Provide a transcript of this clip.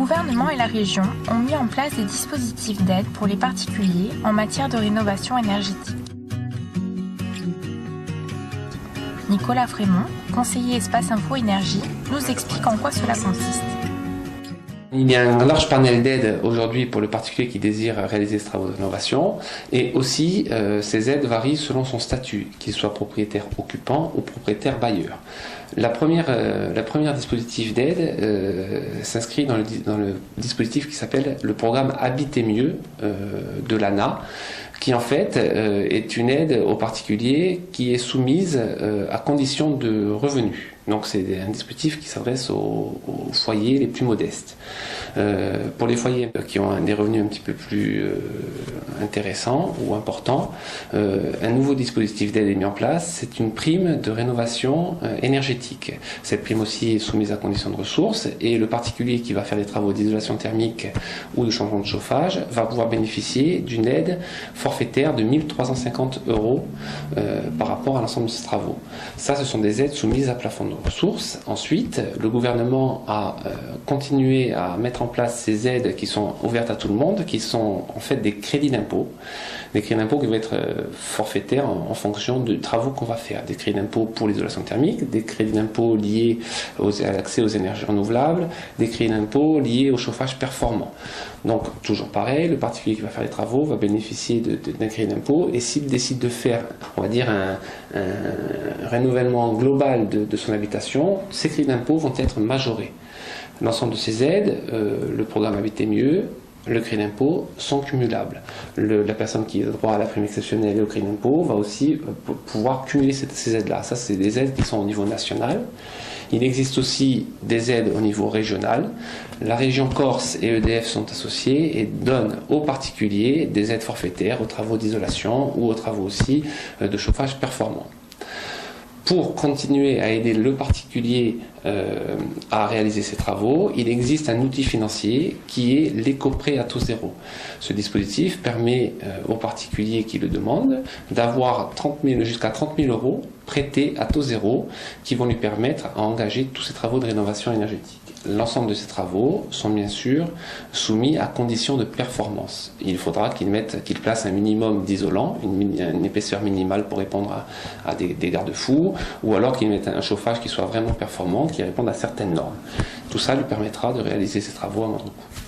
gouvernement et la région ont mis en place des dispositifs d'aide pour les particuliers en matière de rénovation énergétique. Nicolas Frémont, conseiller Espace Info Énergie, nous explique en quoi cela consiste. Il y a un large panel d'aides aujourd'hui pour le particulier qui désire réaliser ces travaux de rénovation, et aussi ces aides varient selon son statut, qu'il soit propriétaire occupant ou propriétaire bailleur. La première dispositif d'aide s'inscrit dans le dispositif qui s'appelle le programme Habiter mieux de l'ANA, qui en fait est une aide aux particuliers qui est soumise à condition de revenus. Donc c'est un dispositif qui s'adresse aux foyers les plus modestes. Pour les foyers qui ont des revenus un petit peu plus intéressants ou importants, un nouveau dispositif d'aide est mis en place, c'est une prime de rénovation énergétique. Cette prime aussi est soumise à condition de ressources, et le particulier qui va faire des travaux d'isolation thermique ou de changement de chauffage va pouvoir bénéficier d'une aide forfaitaire de 1 350 € par rapport à l'ensemble de ces travaux. Ça, ce sont des aides soumises à plafond de ressources. Ensuite, le gouvernement a continué à mettre en place ces aides qui sont ouvertes à tout le monde, qui sont en fait des crédits d'impôt. Des crédits d'impôt qui vont être forfaitaires en fonction de travaux qu'on va faire. Des crédits d'impôt pour l'isolation thermique, des crédits d'impôt liés à l'accès aux énergies renouvelables, des crédits d'impôt liés au chauffage performant. Donc, toujours pareil, le particulier qui va faire les travaux va bénéficier d'un crédit d'impôt, et s'il décide de faire, on va dire, un renouvellement global de son habitation, ces crédits d'impôt vont être majorés. L'ensemble de ces aides, le programme Habiter mieux, le crédit d'impôt sont cumulables. La personne qui a droit à la prime exceptionnelle et au crédit d'impôt va aussi pouvoir cumuler ces aides-là. Ça, c'est des aides qui sont au niveau national. Il existe aussi des aides au niveau régional. La région Corse et EDF sont associés et donnent aux particuliers des aides forfaitaires aux travaux d'isolation ou aux travaux aussi de chauffage performant. Pour continuer à aider le particulier à réaliser ses travaux, il existe un outil financier qui est l'éco-prêt à taux zéro. Ce dispositif permet aux particuliers qui le demandent d'avoir jusqu'à 30 000 € prêtés à taux zéro, qui vont lui permettre à engager tous ces travaux de rénovation énergétique. L'ensemble de ces travaux sont bien sûr soumis à conditions de performance. Il faudra qu'il place un minimum d'isolant, une épaisseur minimale pour répondre à des garde-fous, ou alors qu'il mette un chauffage qui soit vraiment performant, qui réponde à certaines normes. Tout ça lui permettra de réaliser ces travaux à moindre coût.